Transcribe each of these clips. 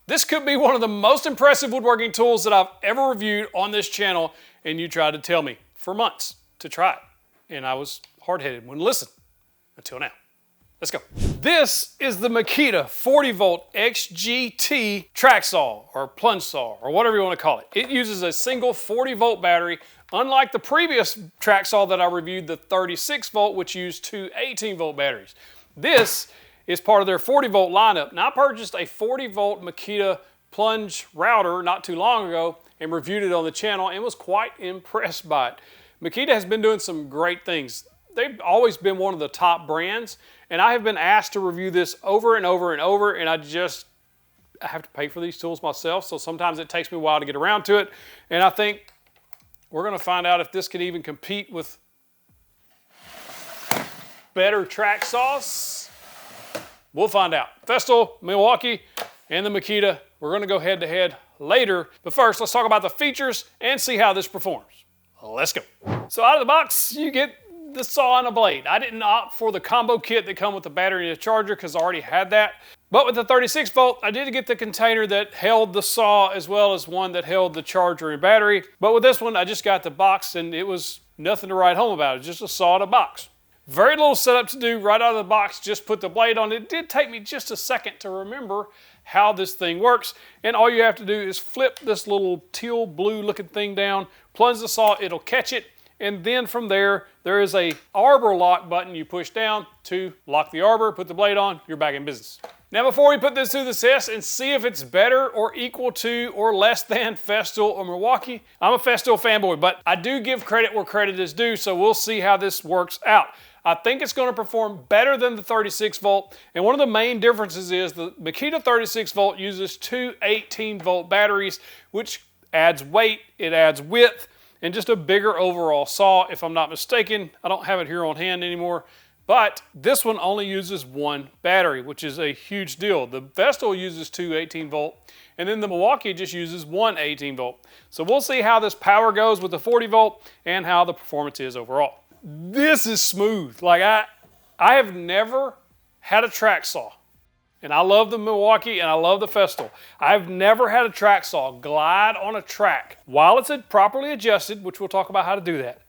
This could be one of the most impressive woodworking tools that I've ever reviewed on this channel, and you tried to tell me for months to try it. And I was hard-headed, wouldn't listen until now. Let's go. This is the Makita 40 volt XGT Track Saw or plunge saw or whatever you want to call it. It uses a single 40 volt battery, unlike the previous track saw that I reviewed, the 36 volt, which used two 18 volt batteries. This is part of their 40 volt lineup. Now I purchased a 40 volt Makita plunge router not too long ago and reviewed it on the channel and was quite impressed by it. Makita has been doing some great things. They've always been one of the top brands, and I have been asked to review this over and over and over, and I have to pay for these tools myself, so sometimes it takes me a while to get around to it. And I think we're gonna find out if this can even compete with better track saws. We'll find out. Festool, Milwaukee, and the Makita. We're gonna go head to head later, but first let's talk about the features and see how this performs. Let's go. So out of the box, you get the saw and a blade. I didn't opt for the combo kit that come with the battery and the charger because I already had that. But with the 36 volt, I did get the container that held the saw as well as one that held the charger and battery. But with this one, I just got the box and it was nothing to write home about. It's just a saw in a box. Very little setup to do right out of the box, just put the blade on. It did take me just a second to remember how this thing works. And all you have to do is flip this little teal blue looking thing down, plunge the saw, it'll catch it. And then from there, there is a arbor lock button you push down to lock the arbor, put the blade on, you're back in business. Now before we put this through the test and see if it's better or equal to or less than Festool or Milwaukee, I'm a Festool fanboy, but I do give credit where credit is due, so we'll see how this works out. I think it's going to perform better than the 36 volt, and one of the main differences is the Makita 36 volt uses two 18 volt batteries, which adds weight, it adds width, and just a bigger overall saw, if I'm not mistaken. I don't have it here on hand anymore, but this one only uses one battery, which is a huge deal. The Festool uses two 18 volt, and then the Milwaukee just uses one 18 volt. So we'll see how this power goes with the 40 volt and how the performance is overall. This is smooth. Like I have never had a track saw, and I love the Milwaukee and I love the Festool. I've never had a track saw glide on a track while it's properly adjusted, which we'll talk about how to do that.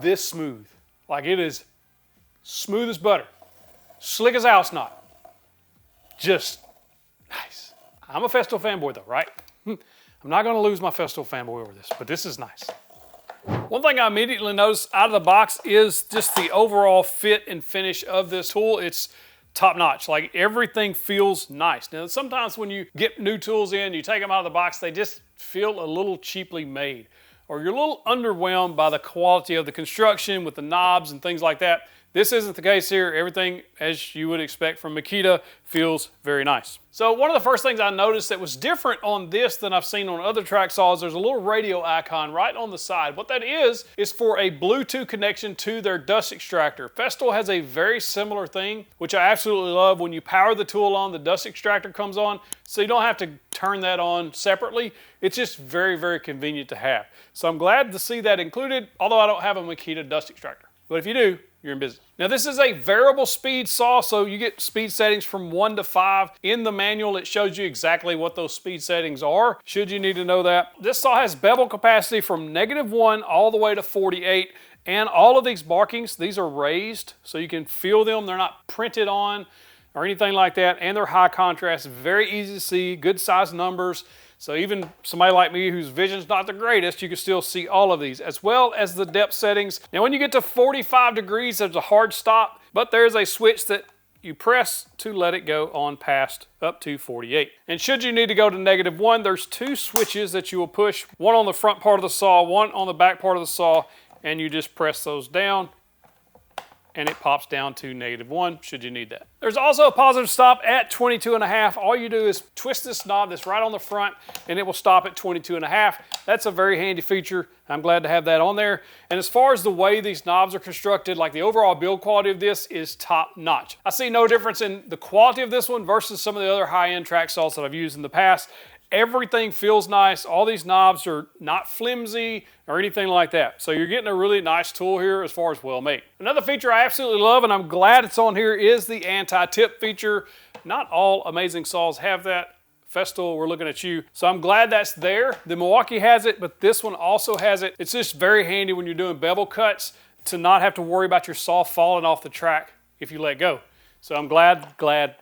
This smooth. Like it is smooth as butter, slick as Owl Snot. Just nice. I'm a Festool fanboy though, right? I'm not gonna lose my Festool fanboy over this, but this is nice. One thing I immediately noticed out of the box is just the overall fit and finish of this tool. It's top notch. Like everything feels nice. Now sometimes when you get new tools in, you take them out of the box, they just feel a little cheaply made, or you're a little underwhelmed by the quality of the construction with the knobs and things like that. This isn't the case here. Everything, as you would expect from Makita, feels very nice. So one of the first things I noticed that was different on this than I've seen on other track saws, there's a little radio icon right on the side. What that is for a Bluetooth connection to their dust extractor. Festool has a very similar thing, which I absolutely love. When you power the tool on, the dust extractor comes on, so you don't have to turn that on separately. It's just very, very convenient to have. So I'm glad to see that included, although I don't have a Makita dust extractor. But if you do, you're in business. Now this is a variable speed saw, so you get speed settings from 1 to 5. In the manual, it shows you exactly what those speed settings are, should you need to know that. This saw has bevel capacity from -1 all the way to 48, and all of these markings, these are raised, so you can feel them. They're not printed on or anything like that, and they're high contrast, very easy to see, good size numbers. So even somebody like me whose vision's not the greatest, you can still see all of these, as well as the depth settings. Now when you get to 45 degrees, there's a hard stop, but there's a switch that you press to let it go on past up to 48. And should you need to go to -1, there's two switches that you will push, one on the front part of the saw, one on the back part of the saw, and you just press those down, and it pops down to -1 should you need that. There's also a positive stop at 22.5. All you do is twist this knob that's right on the front and it will stop at 22.5. That's a very handy feature. I'm glad to have that on there. And as far as the way these knobs are constructed, like the overall build quality of this is top notch. I see no difference in the quality of this one versus some of the other high-end track saws that I've used in the past. Everything feels nice. All these knobs are not flimsy or anything like that. So you're getting a really nice tool here as far as well made. Another feature I absolutely love, and I'm glad it's on here, is the anti-tip feature. Not all amazing saws have that. Festool, we're looking at you. So I'm glad that's there. The Milwaukee has it, but this one also has it. It's just very handy when you're doing bevel cuts to not have to worry about your saw falling off the track if you let go. So I'm glad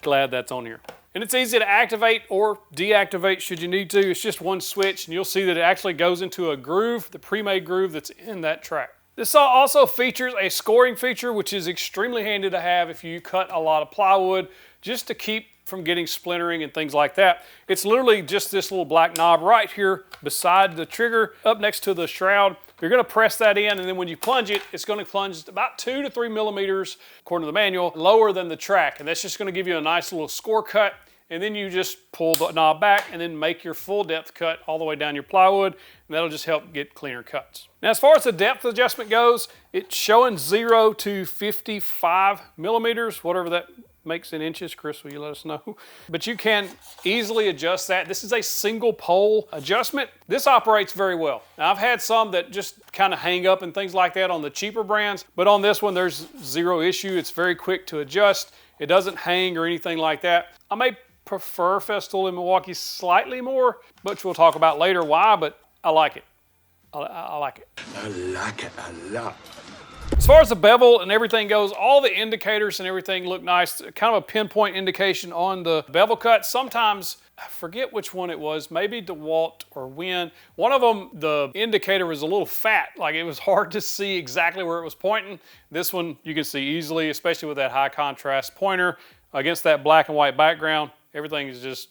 that's on here. And it's easy to activate or deactivate should you need to. It's just one switch, and you'll see that it actually goes into a groove, the pre-made groove that's in that track. This saw also features a scoring feature, which is extremely handy to have if you cut a lot of plywood, just to keep from getting splintering and things like that. It's literally just this little black knob right here beside the trigger, up next to the shroud. You're gonna press that in, and then when you plunge it, it's gonna plunge about 2 to 3 millimeters, according to the manual, lower than the track. And that's just gonna give you a nice little score cut. And then you just pull the knob back and then make your full depth cut all the way down your plywood, and that'll just help get cleaner cuts. Now, as far as the depth adjustment goes, it's showing 0 to 55 millimeters, whatever that makes in inches. Chris, will you let us know? But you can easily adjust that. This is a single pole adjustment. This operates very well. Now, I've had some that just kind of hang up and things like that on the cheaper brands, but on this one, there's zero issue. It's very quick to adjust. It doesn't hang or anything like that. I may prefer Festool in Milwaukee slightly more, which we'll talk about later why, but I like it. I like it. I like it a lot. As far as the bevel and everything goes, all the indicators and everything look nice. Kind of a pinpoint indication on the bevel cut. Sometimes, I forget which one it was, maybe DeWalt or Win. One of them, the indicator was a little fat, like it was hard to see exactly where it was pointing. This one you can see easily, especially with that high contrast pointer against that black and white background. Everything is just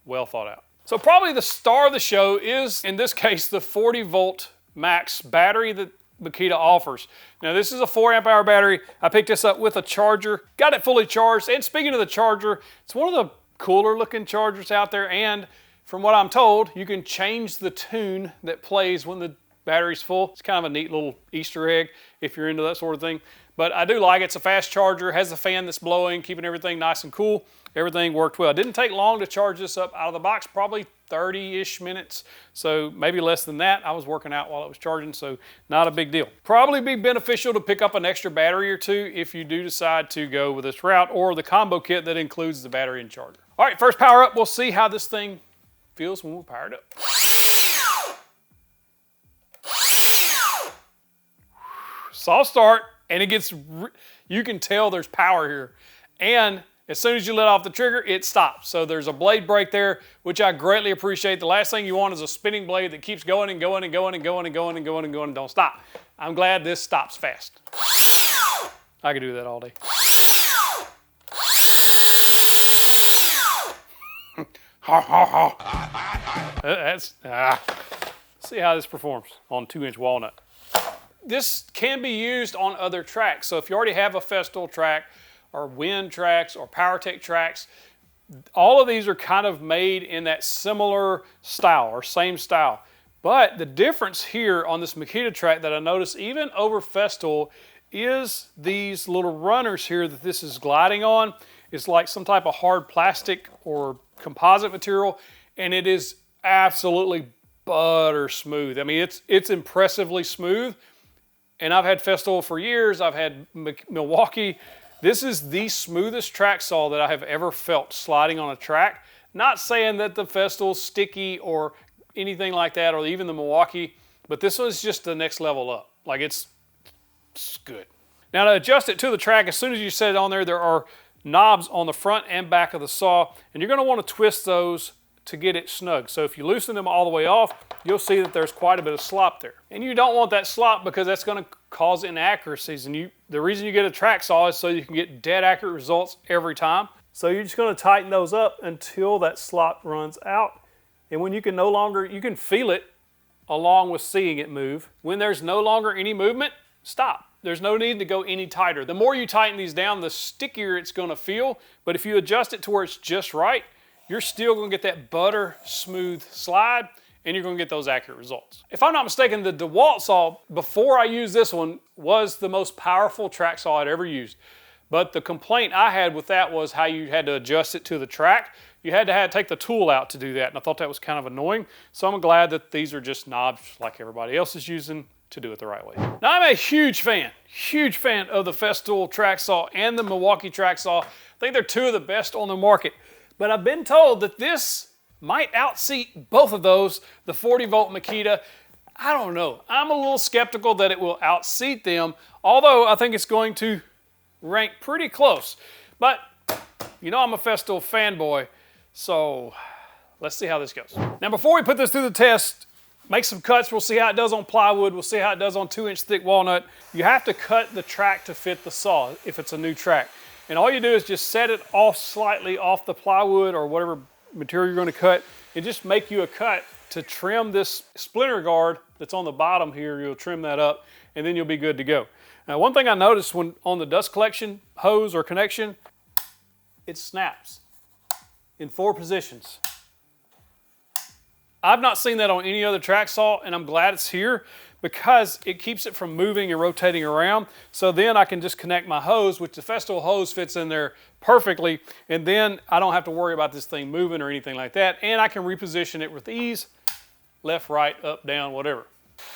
well thought out. So probably the star of the show is, in this case, the 40 volt max battery that Makita offers. Now this is a 4 amp hour battery. I picked this up with a charger, got it fully charged. And speaking of the charger, it's one of the cooler looking chargers out there. And from what I'm told, you can change the tune that plays when the battery's full. It's kind of a neat little Easter egg if you're into that sort of thing. But I do like it. It's a fast charger, has a fan that's blowing, keeping everything nice and cool. Everything worked well. It didn't take long to charge this up out of the box, probably 30-ish minutes. So maybe less than that. I was working out while it was charging, so not a big deal. Probably be beneficial to pick up an extra battery or two if you do decide to go with this route, or the combo kit that includes the battery and charger. All right, first power up, we'll see how this thing feels when we're powered up. Soft start, and it gets, you can tell there's power here. And as soon as you let off the trigger, it stops. So there's a blade brake there, which I greatly appreciate. The last thing you want is a spinning blade that keeps going and going and going and going and going and going and going and don't stop. I'm glad this stops fast. I could do that all day. See how this performs on 2-inch walnut. This can be used on other tracks. So if you already have a Festool track, or Wind tracks, or PowerTech tracks, all of these are kind of made in that similar style, or same style. But the difference here on this Makita track that I noticed even over Festool is these little runners here that this is gliding on. It's like some type of hard plastic or composite material, and it is absolutely butter smooth. I mean, it's impressively smooth. And I've had Festool for years. I've had Milwaukee. This is the smoothest track saw that I have ever felt sliding on a track. Not saying that the Festool's sticky or anything like that, or even the Milwaukee, but this one's just the next level up. Like it's good. Now to adjust it to the track, as soon as you set it on there, there are knobs on the front and back of the saw, and you're gonna wanna twist those to get it snug. So if you loosen them all the way off, you'll see that there's quite a bit of slop there. And you don't want that slop because that's gonna cause inaccuracies. And the reason you get a track saw is so you can get dead accurate results every time. So you're just gonna tighten those up until that slop runs out. And when you can you can feel it along with seeing it move. When there's no longer any movement, stop. There's no need to go any tighter. The more you tighten these down, the stickier it's gonna feel. But if you adjust it to where it's just right, you're still gonna get that butter smooth slide, and you're gonna get those accurate results. If I'm not mistaken, the DeWalt saw, before I used this one, was the most powerful track saw I'd ever used. But the complaint I had with that was how you had to adjust it to the track. You had to take the tool out to do that, and I thought that was kind of annoying. So I'm glad that these are just knobs like everybody else is using to do it the right way. Now I'm a huge fan of the Festool track saw and the Milwaukee track saw. I think they're two of the best on the market. But I've been told that this might outseat both of those, the 40-volt Makita. I don't know. I'm a little skeptical that it will outseat them, although I think it's going to rank pretty close. But, you know I'm a Festool fanboy, so let's see how this goes. Now, before we put this through the test, make some cuts. We'll see how it does on plywood. We'll see how it does on 2-inch thick walnut. You have to cut the track to fit the saw if it's a new track. And all you do is just set it off slightly off the plywood or whatever material you're going to cut, and just make you a cut to trim this splinter guard that's on the bottom here. You'll trim that up, and then you'll be good to go. Now, one thing I noticed when on the dust collection hose or connection, it snaps in 4 positions. I've not seen that on any other track saw, and I'm glad it's here because it keeps it from moving and rotating around. So then I can just connect my hose, which the Festool hose fits in there perfectly, and then I don't have to worry about this thing moving or anything like that, and I can reposition it with ease, left, right, up, down, whatever.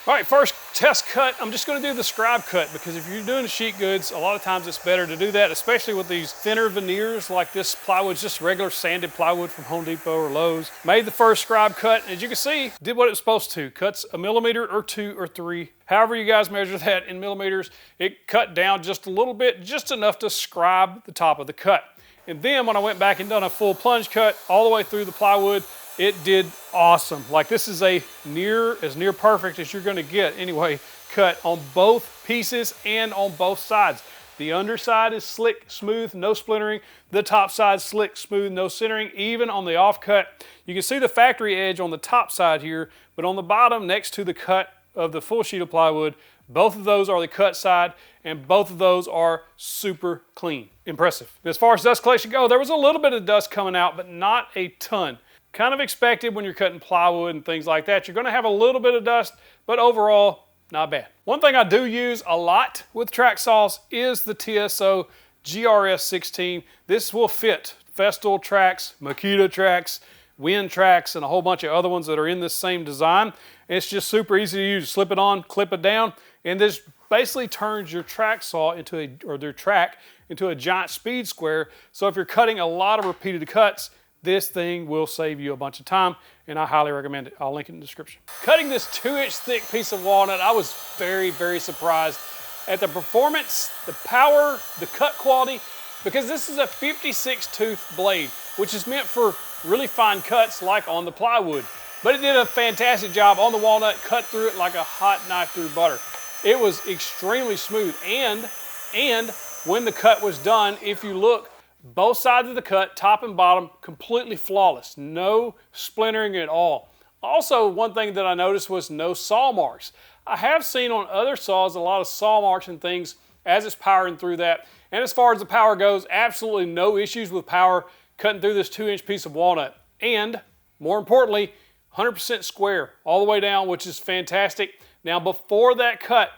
All right, first test cut, I'm just going to do the Scribe cut because if you're doing sheet goods, a lot of times it's better to do that, especially with these thinner veneers like this plywood, just regular sanded plywood from Home Depot or Lowe's. Made the first Scribe cut, and as you can see, did what it was supposed to. Cuts 1 millimeter or 2 or 3. However you guys measure that in millimeters, it cut down just a little bit, just enough to scribe the top of the cut. And then when I went back and done a full plunge cut all the way through the plywood, it did awesome. Like this is as near perfect as you're gonna get anyway, cut on both pieces and on both sides. The underside is slick, smooth, no splintering. The top side slick, smooth, no centering. Even on the off cut, you can see the factory edge on the top side here, but on the bottom next to the cut of the full sheet of plywood, both of those are the cut side, and both of those are super clean. Impressive. As far as dust collection go, there was a little bit of dust coming out, but not a ton. Kind of expected when you're cutting plywood and things like that. You're going to have a little bit of dust, but overall, not bad. One thing I do use a lot with track saws is the TSO GRS 16. This will fit Festool tracks, Makita tracks, Wind tracks, and a whole bunch of other ones that are in this same design. It's just super easy to use. Slip it on, clip it down, and this basically turns your track saw into their track into a giant speed square. So if you're cutting a lot of repeated cuts, this thing will save you a bunch of time, and I highly recommend it. I'll link it in the description. Cutting this 2-inch thick piece of walnut, I was very, very surprised at the performance, the power, the cut quality, because this is a 56 tooth blade, which is meant for really fine cuts like on the plywood. But it did a fantastic job on the walnut, cut through it like a hot knife through butter. It was extremely smooth, and when the cut was done, if you look, both sides of the cut, top and bottom, completely flawless. No splintering at all. Also, one thing that I noticed was no saw marks. I have seen on other saws a lot of saw marks and things as it's powering through that. And as far as the power goes, absolutely no issues with power cutting through this 2-inch piece of walnut. And more importantly, 100% square all the way down, which is fantastic. Now, before that cut,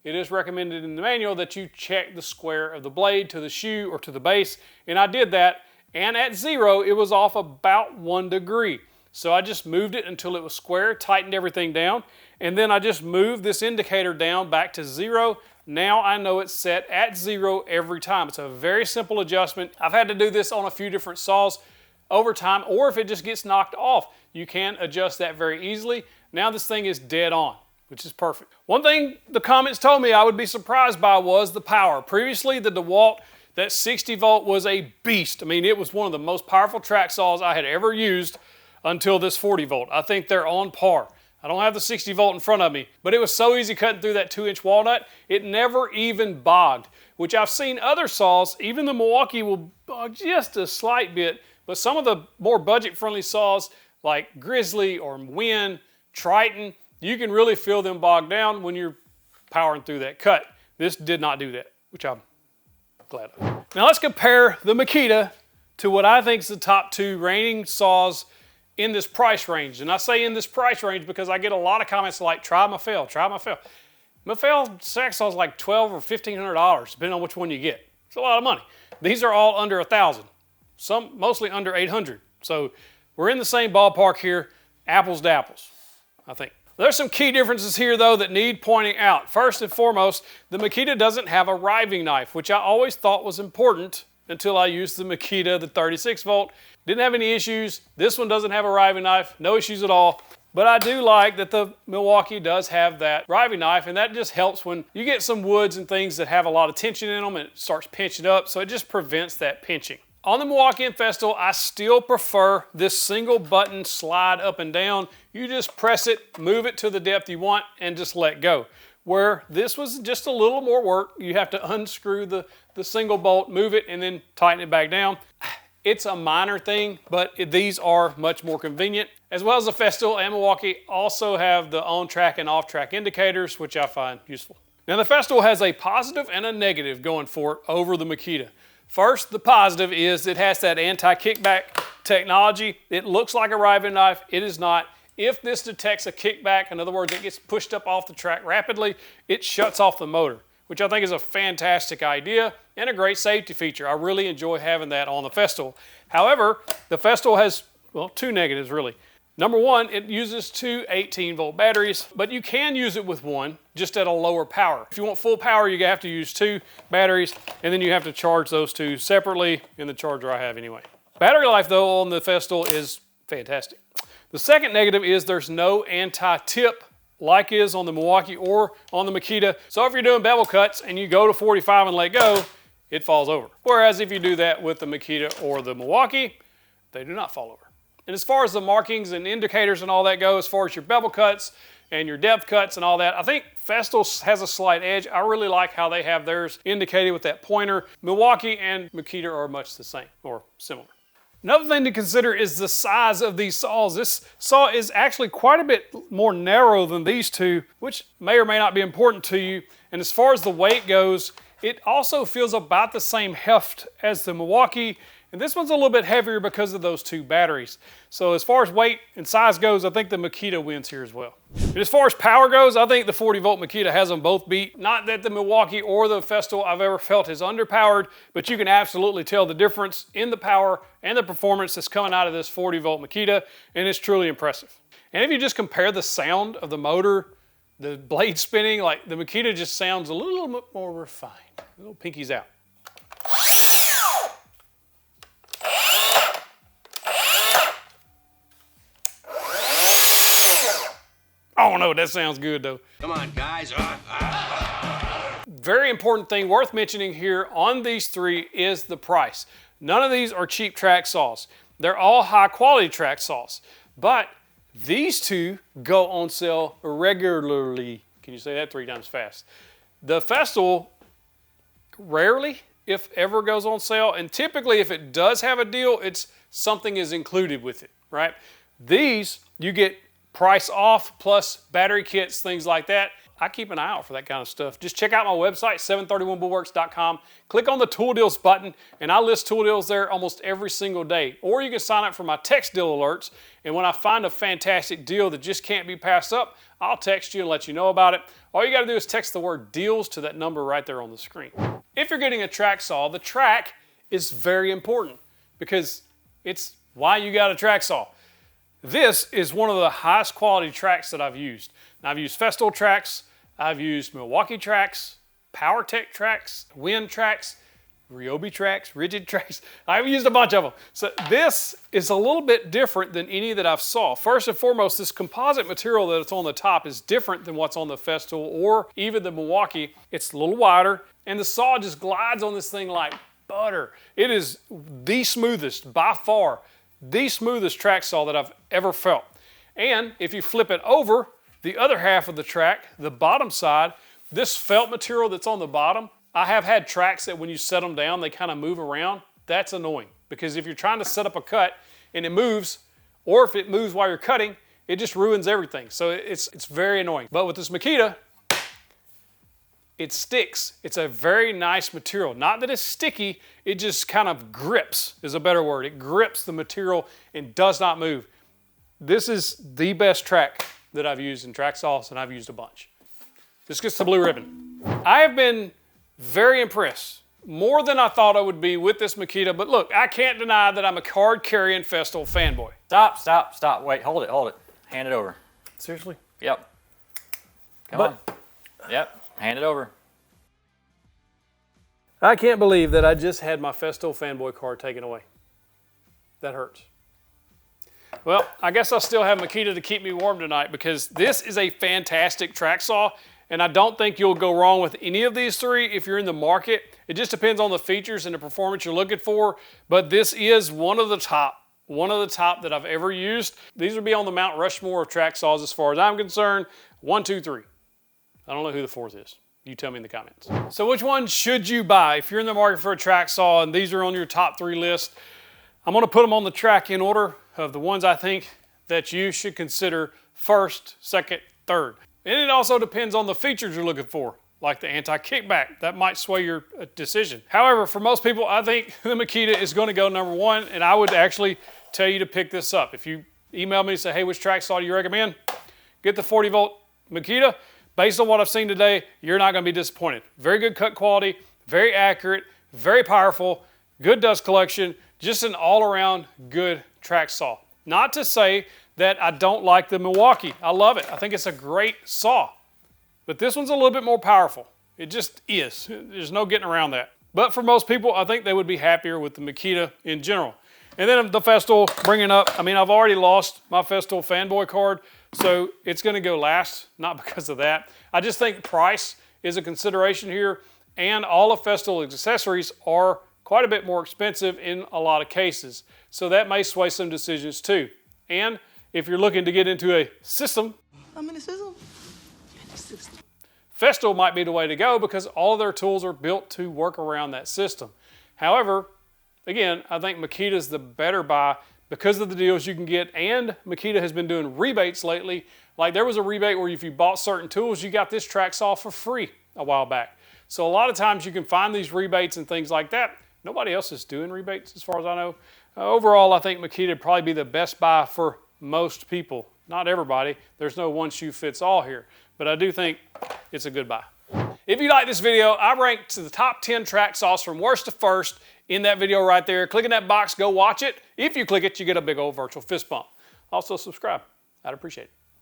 it is recommended in the manual that you check the square of the blade to the shoe or to the base, and I did that, and at 0, it was off about 1 degree. So I just moved it until it was square, tightened everything down, and then I just moved this indicator down back to 0. Now I know it's set at 0 every time. It's a very simple adjustment. I've had to do this on a few different saws over time, or if it just gets knocked off, you can adjust that very easily. Now this thing is dead on, which is perfect. One thing the comments told me I would be surprised by was the power. Previously, the DeWalt, that 60 volt was a beast. I mean, it was one of the most powerful track saws I had ever used until this 40 volt. I think they're on par. I don't have the 60 volt in front of me, but it was so easy cutting through that 2-inch walnut, it never even bogged, which I've seen other saws, even the Milwaukee will bog just a slight bit, but some of the more budget-friendly saws like Grizzly or Wind, Triton, you can really feel them bog down when you're powering through that cut. This did not do that, which I'm glad of. Now let's compare the Makita to what I think is the top 2 reigning saws in this price range. And I say in this price range because I get a lot of comments like, try my fail, try my fail. My fail track saw is like $1,200 or $1,500, depending on which one you get. It's a lot of money. These are all under 1,000, some mostly under 800. So we're in the same ballpark here, apples to apples, I think. There's some key differences here though that need pointing out. First and foremost, the Makita doesn't have a riving knife, which I always thought was important until I used the Makita, the 36 volt. Didn't have any issues. This one doesn't have a riving knife, no issues at all. But I do like that the Milwaukee does have that riving knife, and that just helps when you get some woods and things that have a lot of tension in them and it starts pinching up, so it just prevents that pinching. On the Milwaukee and Festool, I still prefer this single button slide up and down. You just press it, move it to the depth you want, and just let go. Where this was just a little more work. You have to unscrew the single bolt, move it, and then tighten it back down. It's a minor thing, but these are much more convenient. As well as the Festool and Milwaukee also have the on-track and off-track indicators, which I find useful. Now the Festool has a positive and a negative going for it over the Makita. First, the positive is it has that anti-kickback technology. It looks like a riving knife. It is not. If this detects a kickback, in other words, it gets pushed up off the track rapidly, it shuts off the motor, which I think is a fantastic idea and a great safety feature. I really enjoy having that on the Festool. However, the Festool has, well, two negatives really. Number one, it uses two 18-volt batteries, but you can use it with one, just at a lower power. If you want full power, you have to use two batteries, and then you have to charge those two separately in the charger I have anyway. Battery life, though, on the Festool is fantastic. The second negative is there's no anti-tip like is on the Milwaukee or on the Makita. So if you're doing bevel cuts and you go to 45 and let go, it falls over. Whereas if you do that with the Makita or the Milwaukee, they do not fall over. And as far as the markings and indicators and all that go, as far as your bevel cuts and your depth cuts and all that, I think Festool has a slight edge. I really like how they have theirs indicated with that pointer. Milwaukee and Makita are much the same or similar. Another thing to consider is the size of these saws. This saw is actually quite a bit more narrow than these two, which may or may not be important to you. And as far as the weight goes, it also feels about the same heft as the Milwaukee. And this one's a little bit heavier because of those two batteries. So as far as weight and size goes, I think the Makita wins here as well. And as far as power goes, I think the 40-volt Makita has them both beat. Not that the Milwaukee or the Festool I've ever felt is underpowered, but you can absolutely tell the difference in the power and the performance that's coming out of this 40-volt Makita, and it's truly impressive. And if you just compare the sound of the motor, the blade spinning, like the Makita just sounds a little bit more refined. A little pinkies out. Oh no, that sounds good though. Come on, guys. Very important thing worth mentioning here on these three is the price. None of these are cheap track saws. They're all high quality track saws. But these two go on sale regularly. Can you say that 3 times fast? The Festool rarely, if ever, goes on sale. And typically if it does have a deal, it's something is included with it, right? These, you get price off plus battery kits, things like that. I keep an eye out for that kind of stuff. Just check out my website, 731woodworks.com. Click on the tool deals button, and I list tool deals there almost every single day. Or you can sign up for my text deal alerts, and when I find a fantastic deal that just can't be passed up, I'll text you and let you know about it. All you gotta do is text the word deals to that number right there on the screen. If you're getting a track saw, the track is very important because it's why you got a track saw. This is one of the highest quality tracks that I've used. Now, I've used Festool tracks, I've used Milwaukee tracks, PowerTech tracks, Wind tracks, Ryobi tracks, Rigid tracks. I've used a bunch of them. So this is a little bit different than any that I've saw. First and foremost, this composite material that's on the top is different than what's on the Festool or even the Milwaukee. It's a little wider, and the saw just glides on this thing like butter. It is the smoothest, by far, the smoothest track saw that I've ever felt. And if you flip it over, the other half of the track, the bottom side, this felt material that's on the bottom, I have had tracks that when you set them down, they kind of move around. That's annoying because if you're trying to set up a cut and it moves, or if it moves while you're cutting, it just ruins everything. So it's very annoying. But with this Makita, it sticks. It's a very nice material. Not that it's sticky, it just kind of grips is a better word. It grips the material and does not move. This is the best track that I've used in track saws, and I've used a bunch. This gets the blue ribbon. I have been very impressed, more than I thought I would be with this Makita, but look, I can't deny that I'm a card-carrying Festool fanboy. Stop, stop, stop. Wait, hold it. Hand it over. Seriously? Yep. Come on. Yep. Hand it over. I can't believe that I just had my Festool Fanboy card taken away. That hurts. Well, I guess I'll still have Makita to keep me warm tonight because this is a fantastic track saw, and I don't think you'll go wrong with any of these three if you're in the market. It just depends on the features and the performance you're looking for, but this is one of the top that I've ever used. These would be on the Mount Rushmore of track saws as far as I'm concerned. 1, 2, 3. I don't know who the fourth is. You tell me in the comments. So which one should you buy if you're in the market for a track saw and these are on your top 3 list? I'm gonna put them on the track in order of the ones I think that you should consider first, second, third. And it also depends on the features you're looking for, like the anti-kickback. That might sway your decision. However, for most people, I think the Makita is gonna go number 1, and I would actually tell you to pick this up. If you email me and say, hey, which track saw do you recommend? Get the 40 volt Makita. Based on what I've seen today, you're not gonna be disappointed. Very good cut quality, very accurate, very powerful, good dust collection, just an all-around good track saw. Not to say that I don't like the Milwaukee. I love it. I think it's a great saw. But this one's a little bit more powerful. It just is. There's no getting around that. But for most people, I think they would be happier with the Makita in general. And then the Festool bringing up, I mean, I've already lost my Festool Fanboy card, so it's gonna go last, not because of that. I just think price is a consideration here, and all of Festool accessories are quite a bit more expensive in a lot of cases. So that may sway some decisions too. And if you're looking to get into a system, Festool might be the way to go because all of their tools are built to work around that system. However, again, I think Makita's the better buy because of the deals you can get, and Makita has been doing rebates lately. Like there was a rebate where if you bought certain tools, you got this track saw for free a while back. So a lot of times you can find these rebates and things like that. Nobody else is doing rebates as far as I know. Overall, I think Makita would probably be the best buy for most people. Not everybody. There's no one shoe fits all here, but I do think it's a good buy. If you like this video, I ranked to the top 10 track saws from worst to first in that video right there. Click in that box, go watch it. If you click it, you get a big old virtual fist bump. Also subscribe. I'd appreciate it.